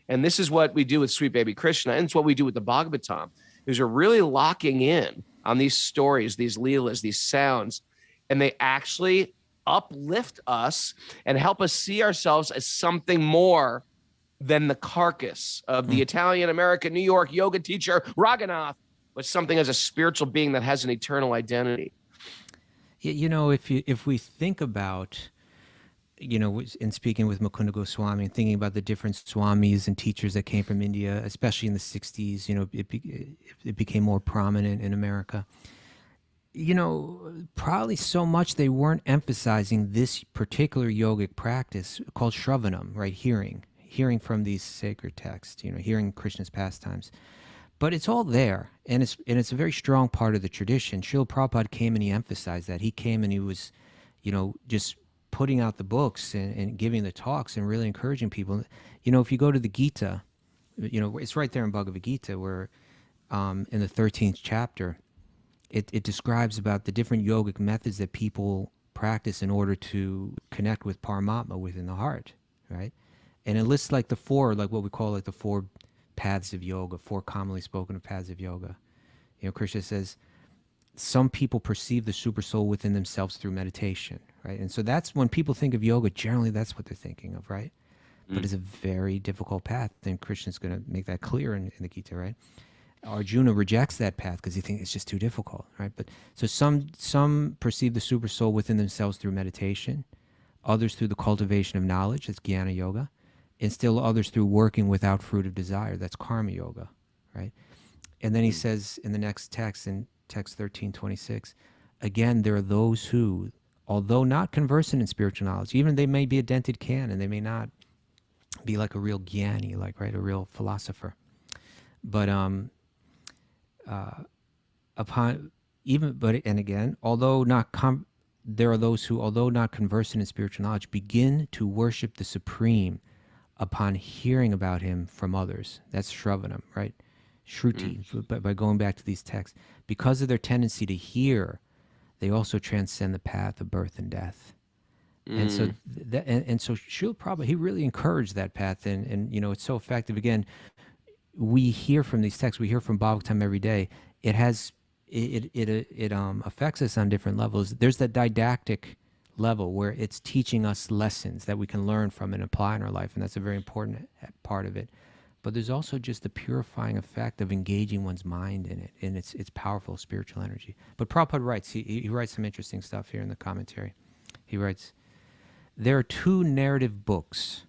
And this is what we do with Sweet Baby Krishna, and it's what we do with the Bhagavatam, is we're really locking in on these stories, these leelas, these sounds, and they actually uplift us and help us see ourselves as something more than the carcass of the Italian-American New York yoga teacher Raghunath, but something as a spiritual being that has an eternal identity. If we think about, in speaking with Mukunda Goswami and thinking about the different swamis and teachers that came from India, especially in the 60s, it became more prominent in America. Probably so much they weren't emphasizing this particular yogic practice called Shravanam, right? Hearing from these sacred texts, hearing Krishna's pastimes. But it's all there, and it's a very strong part of the tradition. Srila Prabhupada came and he emphasized that. He came and he was, just putting out the books and giving the talks and really encouraging people. If you go to the Gita, it's right there in Bhagavad-gita where in the 13th chapter, it describes about the different yogic methods that people practice in order to connect with Paramatma within the heart, right? And it lists like the four, like what we call like the four paths of yoga, four commonly spoken of paths of yoga. Krishna says, some people perceive the super soul within themselves through meditation, right? And so that's when people think of yoga, generally that's what they're thinking of, right? But it's a very difficult path. Then Krishna's going to make that clear in the Gita, right? Arjuna rejects that path because he thinks it's just too difficult, right? But so some perceive the super soul within themselves through meditation, others through the cultivation of knowledge, that's jnana yoga, and still others through working without fruit of desire, that's karma yoga, right? And then he says in the next text, in text 13:26, again, there are those who, although not conversant in spiritual knowledge, even they may be a dented can and they may not be like a real jnani, like, right, a real philosopher. But there are those who, although not conversant in spiritual knowledge, begin to worship the Supreme upon hearing about him from others. That's Shravanam, right? Shruti, by going back to these texts. Because of their tendency to hear, they also transcend the path of birth and death. And so Srila Prabhupada, he really encouraged that path, and it's so effective. Again, we hear from these texts, we hear from Bhagavatam every day. It affects us on different levels. There's that didactic level where it's teaching us lessons that we can learn from and apply in our life. And that's a very important part of it. But there's also just the purifying effect of engaging one's mind in it. And it's powerful spiritual energy. But Prabhupada writes, he writes some interesting stuff here in the commentary. He writes, there are two narrative books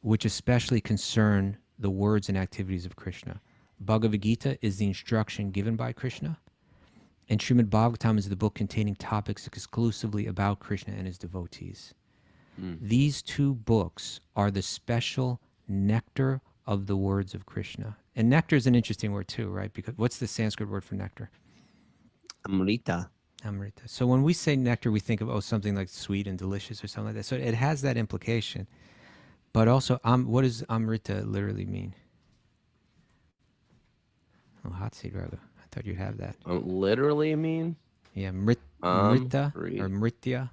which especially concern the words and activities of Krishna. Bhagavad-gita is the instruction given by Krishna, and Srimad Bhagavatam is the book containing topics exclusively about Krishna and his devotees. These two books are the special nectar of the words of Krishna. And nectar is an interesting word too, right? Because what's the Sanskrit word for nectar? Amrita. Amrita. So when we say nectar, we think of something like sweet and delicious or something like that. So it has that implication. But also, what does Amrita literally mean? Oh, hot seat, Raga. I thought you'd have that. Literally mean? Yeah, Mrita or Mritya.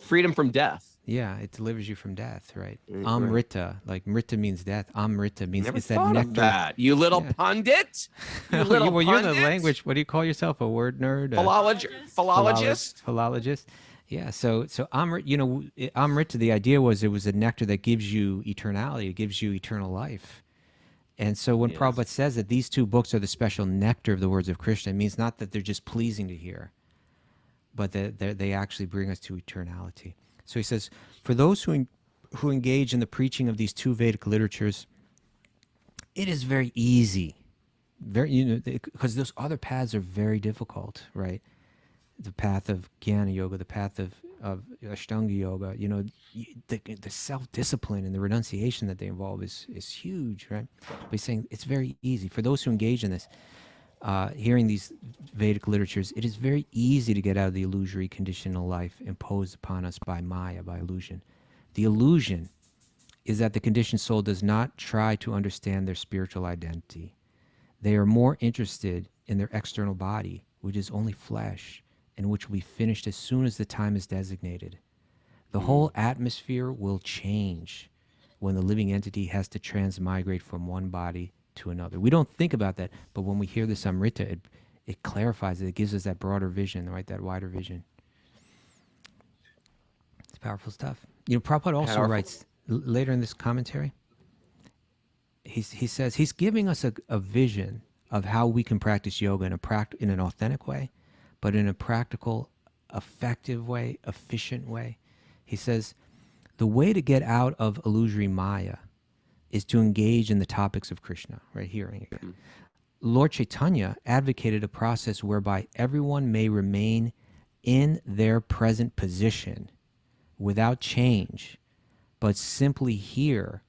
Freedom from death. Yeah, it delivers you from death, right? Right. Amrita, like Mrita means death. Amrita means Never it's that thought nectar. of that. You little pundit. You little well, you're the pundit? language. What do you call yourself? A word nerd? Philologist? Philologist. Yeah. So Amrita, Amrita. The idea was it was a nectar that gives you eternality. It gives you eternal life. And so when Prabhupada says that these two books are the special nectar of the words of Krishna, it means not that they're just pleasing to hear, but that they actually bring us to eternality. So he says, for those who engage in the preaching of these two Vedic literatures, it is very easy, because those other paths are very difficult, right? The path of Jnana Yoga, the path of Ashtanga Yoga, the self-discipline and the renunciation that they involve is huge, right? But he's saying it's very easy. For those who engage in this, hearing these Vedic literatures, it is very easy to get out of the illusory conditional life imposed upon us by Maya, by illusion. The illusion is that the conditioned soul does not try to understand their spiritual identity. They are more interested in their external body, which is only flesh, and which will be finished as soon as the time is designated. The whole atmosphere will change when the living entity has to transmigrate from one body to another. We don't think about that, but when we hear this Amrita, it clarifies it. It gives us that broader vision, right? That wider vision. It's powerful stuff. Prabhupada also writes later in this commentary, he says he's giving us a vision of how we can practice yoga in an authentic way, but in a practical, effective way, efficient way. He says, the way to get out of illusory Maya is to engage in the topics of Krishna, right? Hearing again. Lord Chaitanya advocated a process whereby everyone may remain in their present position without change, but simply hear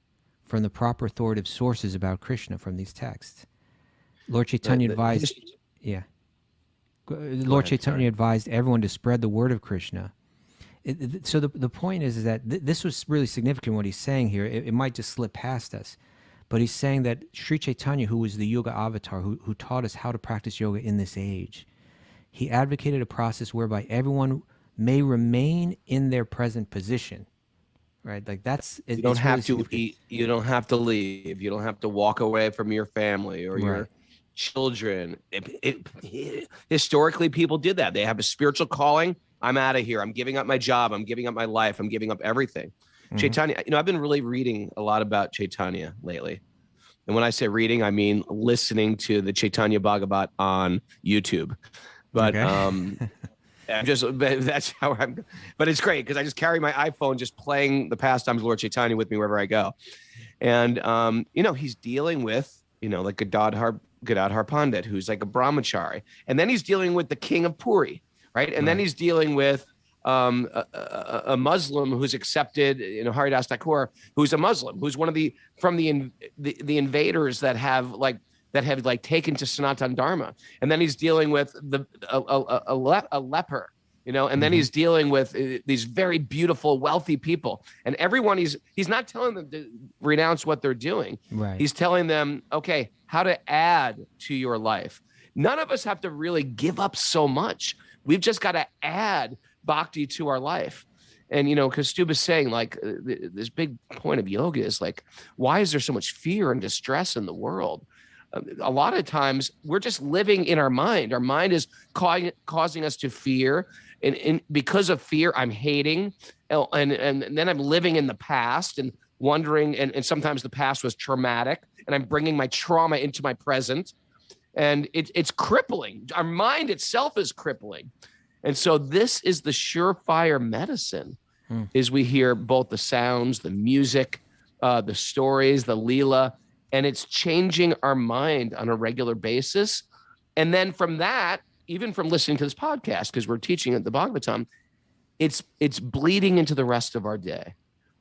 from the proper authoritative sources about Krishna from these texts. Lord Chaitanya advised, Lord Chaitanya advised everyone to spread the word of Krishna. So the point is that this was really significant what he's saying here. It might just slip past us, but he's saying that Sri Chaitanya, who was the yoga avatar, who taught us how to practice yoga in this age, he advocated a process whereby everyone may remain in their present position, right? Like you don't have to eat, you don't have to leave, you don't have to walk away from your family or your children. Historically, people did that. They have a spiritual calling. I'm out of here. I'm giving up my job. I'm giving up my life. I'm giving up everything. Chaitanya, I've been really reading a lot about Chaitanya lately. And when I say reading, I mean listening to the Chaitanya Bhagavat on YouTube. But that's how but it's great because I just carry my iPhone just playing the pastimes of Lord Chaitanya with me wherever I go. And, he's dealing with, like Gadadhar Pandit, who's like a brahmachari. And then he's dealing with the king of Puri. Right. And then he's dealing with a Muslim who's accepted, Haridas Thakur, who's a Muslim, who's one of the invaders that have taken to Sanatan Dharma. And then he's dealing with a leper, and then he's dealing with these very beautiful, wealthy people. And everyone, he's not telling them to renounce what they're doing. Right. He's telling them, okay, how to add to your life. None of us have to really give up so much. We've just got to add bhakti to our life. And, because Stuba's saying, this big point of yoga is why is there so much fear and distress in the world? A lot of times we're just living in our mind. Our mind is causing us to fear. and because of fear, I'm hating, and then I'm living in the past and wondering, and sometimes the past was traumatic, and I'm bringing my trauma into my present, and it's crippling. Our mind itself is crippling. And so this is the surefire medicine, is we hear both the sounds, the music, the stories, the Leela, and it's changing our mind on a regular basis. And then from that, even from listening to this podcast, because we're teaching at the Bhagavatam, it's bleeding into the rest of our day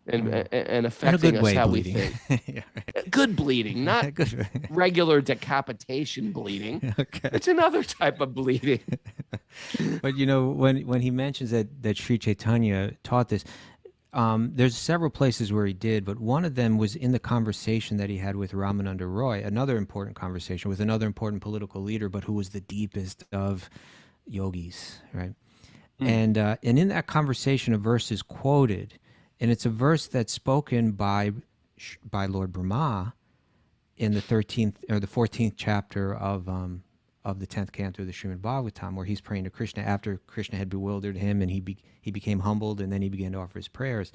and affecting us how bleeding. we think. Yeah, right. Good bleeding, not Good. regular decapitation bleeding. Okay. It's another type of bleeding. But when he mentions that Sri Chaitanya taught this, there's several places where he did, but one of them was in the conversation that he had with Ramananda Roy, another important conversation with another important political leader, but who was the deepest of yogis, right? And in that conversation, a verse is quoted, and it's a verse that's spoken by Lord Brahma in the 13th or the 14th chapter of the 10th canto of the Srimad Bhagavatam, where he's praying to Krishna after Krishna had bewildered him, and he became humbled, and then he began to offer his prayers.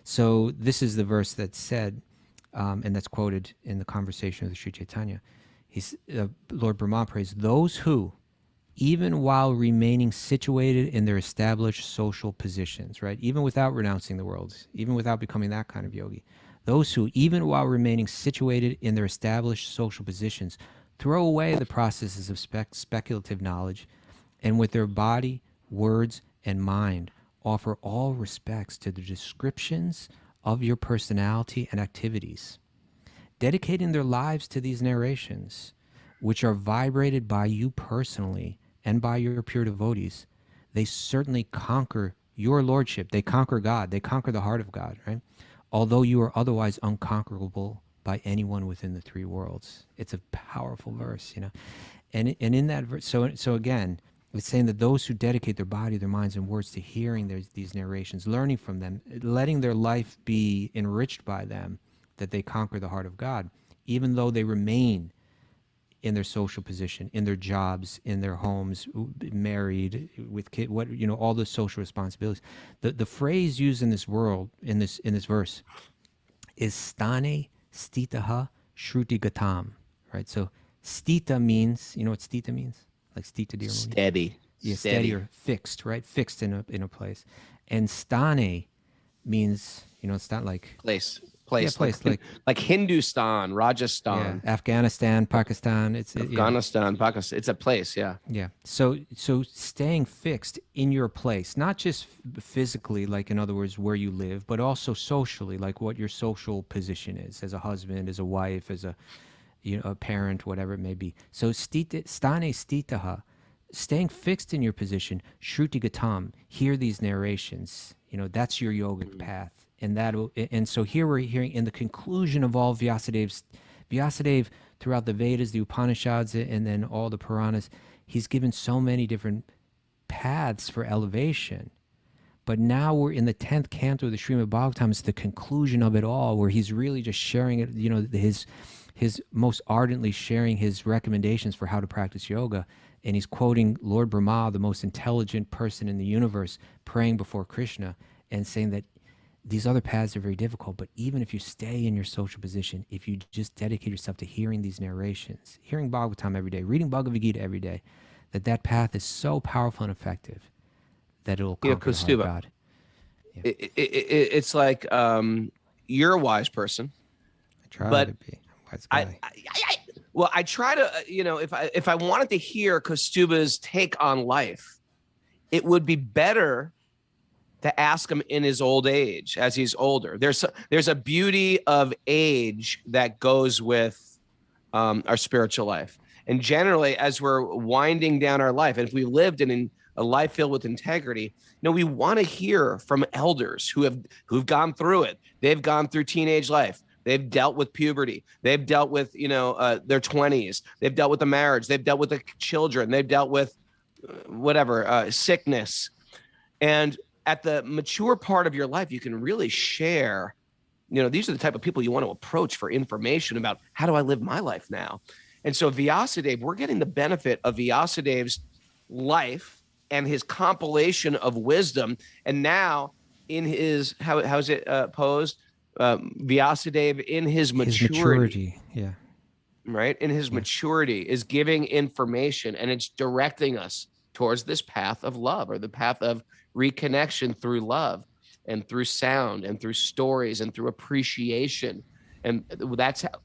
So this is the verse that's said, and that's quoted in the conversation with Sri Chaitanya. Lord Brahma prays, those who, even while remaining situated in their established social positions, right? Even without renouncing the world, even without becoming that kind of yogi, those who, even while remaining situated in their established social positions, throw away the processes of speculative knowledge, and with their body, words, and mind, offer all respects to the descriptions of your personality and activities, dedicating their lives to these narrations, which are vibrated by you personally and by your pure devotees. They certainly conquer your lordship. They conquer God. They conquer the heart of God, right? Although you are otherwise unconquerable by anyone within the three worlds. It's a powerful verse, and in that verse, so again, it's saying that those who dedicate their body, their minds, and words to hearing these narrations, learning from them, letting their life be enriched by them, that they conquer the heart of God, even though they remain in their social position, in their jobs, in their homes, married, with kids, all the social responsibilities. The phrase used in this verse is sthāne, sthitāḥ, shruti gatam, right? So sthita means, you know what sthita means? Like sthita deer. Steady. Yeah, steady or fixed, right? Fixed in a place. And sthāne means, it's not like Place. Yeah, place like Hindustan, Rajasthan, Afghanistan, Pakistan. Afghanistan, Pakistan. It's a place, yeah. Yeah. So staying fixed in your place, not just physically, like in other words, where you live, but also socially, like what your social position is as a husband, as a wife, as a parent, whatever it may be. So sthāne sthitāḥ, staying fixed in your position, shruti gatam, hear these narrations. That's your yogic path. And so here we're hearing in the conclusion of all Vyasadeva throughout the Vedas, the Upanishads, and then all the Puranas, he's given so many different paths for elevation. But now we're in the 10th canto of the Srimad Bhagavatam. It's the conclusion of it all, where he's really just sharing it, his most ardently sharing his recommendations for how to practice yoga. And he's quoting Lord Brahma, the most intelligent person in the universe, praying before Krishna and saying that these other paths are very difficult, but even if you stay in your social position, if you just dedicate yourself to hearing these narrations, hearing Bhagavatam every day, reading Bhagavad-gita every day, that path is so powerful and effective that it'll conquer the heart of God. Yeah. It's like you're a wise person. I try but to be a wise guy. I try to, if I wanted to hear Kaustuba's take on life, it would be better to ask him in his old age, as he's older. There's a beauty of age that goes with our spiritual life. And generally, as we're winding down our life, and if we lived in a life filled with integrity, we want to hear from elders who've gone through it. They've gone through teenage life. They've dealt with puberty. They've dealt with, their 20s. They've dealt with the marriage. They've dealt with the children. They've dealt with sickness. And at the mature part of your life, you can really share, these are the type of people you want to approach for information about how do I live my life now? And so Vyasadeva, we're getting the benefit of Vyasadeva's life and his compilation of wisdom. And now in his, how's it posed? Vyasadeva in his maturity. Yeah. Right? In his maturity is giving information, and it's directing us towards this path of love, or the path of reconnection through love and through sound and through stories and through appreciation. And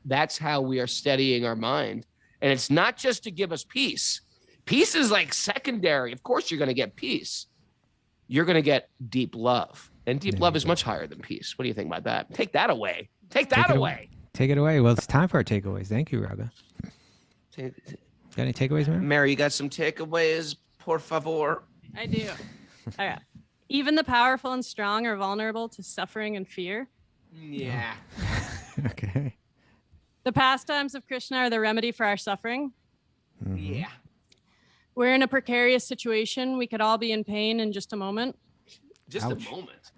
that's how we are steadying our mind. And it's not just to give us peace. Peace is like secondary. Of course, you're going to get peace. You're going to get deep love. And deep love is much higher than peace. What do you think about that? Take that away. Take that away. Take it away. Well, it's time for our takeaways. Thank you, Raga. Got any takeaways, Mary? Mary, you got some takeaways, por favor? I do. Okay. Even the powerful and strong are vulnerable to suffering and fear. Yeah. Okay. The pastimes of Krishna are the remedy for our suffering. Yeah. We're in a precarious situation. We could all be in pain in just a moment. Just Ouch. a moment.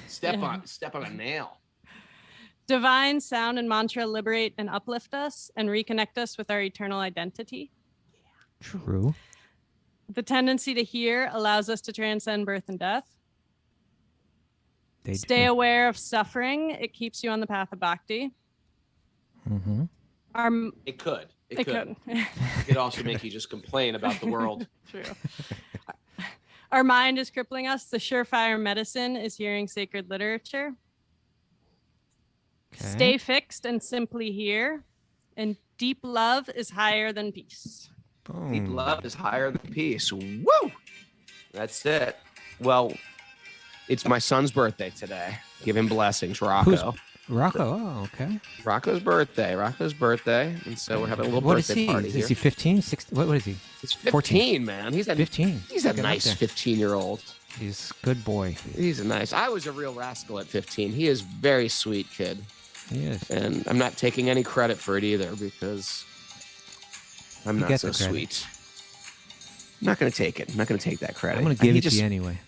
Step on a nail. Divine sound and mantra liberate and uplift us and reconnect us with our eternal identity. True. The tendency to hear allows us to transcend birth and death. Stay aware of suffering. It keeps you on the path of bhakti. Mm-hmm. It could. It could. It could also make you just complain about the world. True. Our mind is crippling us. The surefire medicine is hearing sacred literature. Okay. Stay fixed and simply hear. And deep love is higher than peace. Boom. Deep love is higher than peace. Woo! That's it. Well, it's my son's birthday today. Give him blessings, Rocco. Rocco. Oh, okay. Rocco's birthday. And so we're having a little What is birthday he? party Is here. he 15? 16? What is he? He's 15, man. He's a 15. He's a Get up nice there. 15-year-old. He's a good boy. He's a nice. I was a real rascal at 15. He is very sweet kid. He is. And I'm not taking any credit for it either because I'm not get so the credit. sweet. I'm not going to take it. I'm not going to take that credit. I'm going to give He it to just- you anyway.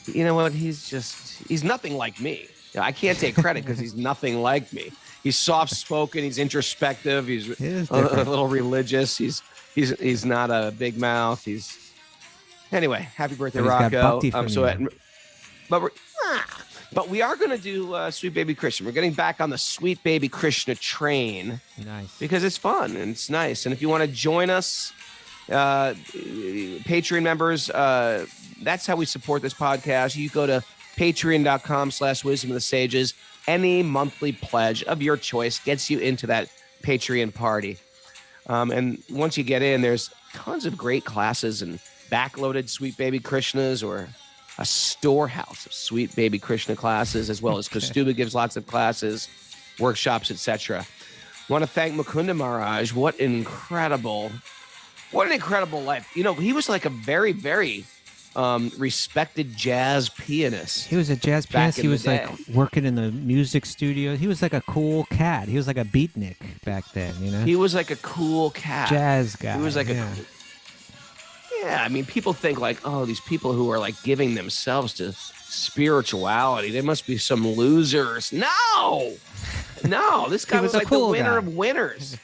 You know what? He's nothing like me. I can't take credit because he's nothing like me. He's soft-spoken. He's introspective. He's He is a different. little religious. He's not a big mouth. Anyway. Happy birthday, But he's got Rocco. Bhakti from you. But we are going to do Sweet Baby Krishna. We're getting back on the Sweet Baby Krishna train Nice. because it's fun and it's nice. And if you want to join us, Patreon members, that's how we support this podcast. You go to patreon.com/wisdom of the sages. Any monthly pledge of your choice gets you into that Patreon party. And once you get in, there's tons of great classes and backloaded Sweet Baby Krishnas, or a storehouse of Sweet Baby Krishna classes, as well as Kastuba gives lots of classes, workshops, etc. Want to thank Mukunda Maharaj. What an incredible life. You know, he was like a very, very respected jazz pianist. He was a jazz Back pianist. in He the was like day. working in the music studio. He was like a cool cat. He was like a beatnik back then, you know? He was like a cool cat. Jazz guy. He was like yeah. Yeah, I mean, people think like, oh, these people who are like giving themselves to spirituality, they must be some losers. No, this guy He was was a like cool the winner guy. of winners.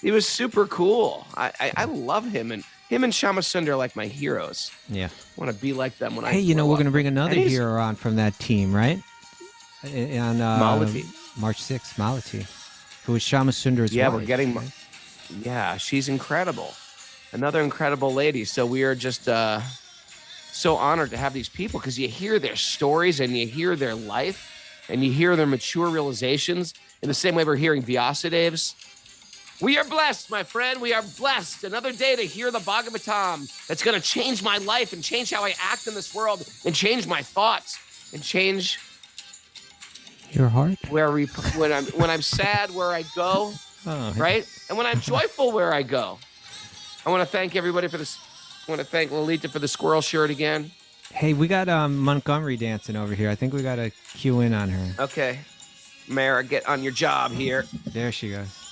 He was super cool. I love him, and him and Shamasundar are like my heroes. Yeah. I want to be like them when I Hey, you know, grow we're up. going to bring another And he's- hero on from that team, right? On Malati. March 6th, Malati, who was Shama Sundar's Yeah, wife. we're getting. right? Yeah, she's incredible. Another incredible lady. So we are just so honored to have these people, because you hear their stories and you hear their life and you hear their mature realizations in the same way we're hearing Vyasadev's. We are blessed, my friend. We are blessed. Another day to hear the Bhagavatam that's going to change my life and change how I act in this world and change my thoughts and change Your heart? when I'm sad, where I go. Oh, Right? And when I'm joyful, where I go. I want to thank everybody for this. I want to thank Lolita for the squirrel shirt again. Hey, we got Montgomery dancing over here. I think we got to cue in on her. Okay. Mara, get on your job here. There she goes.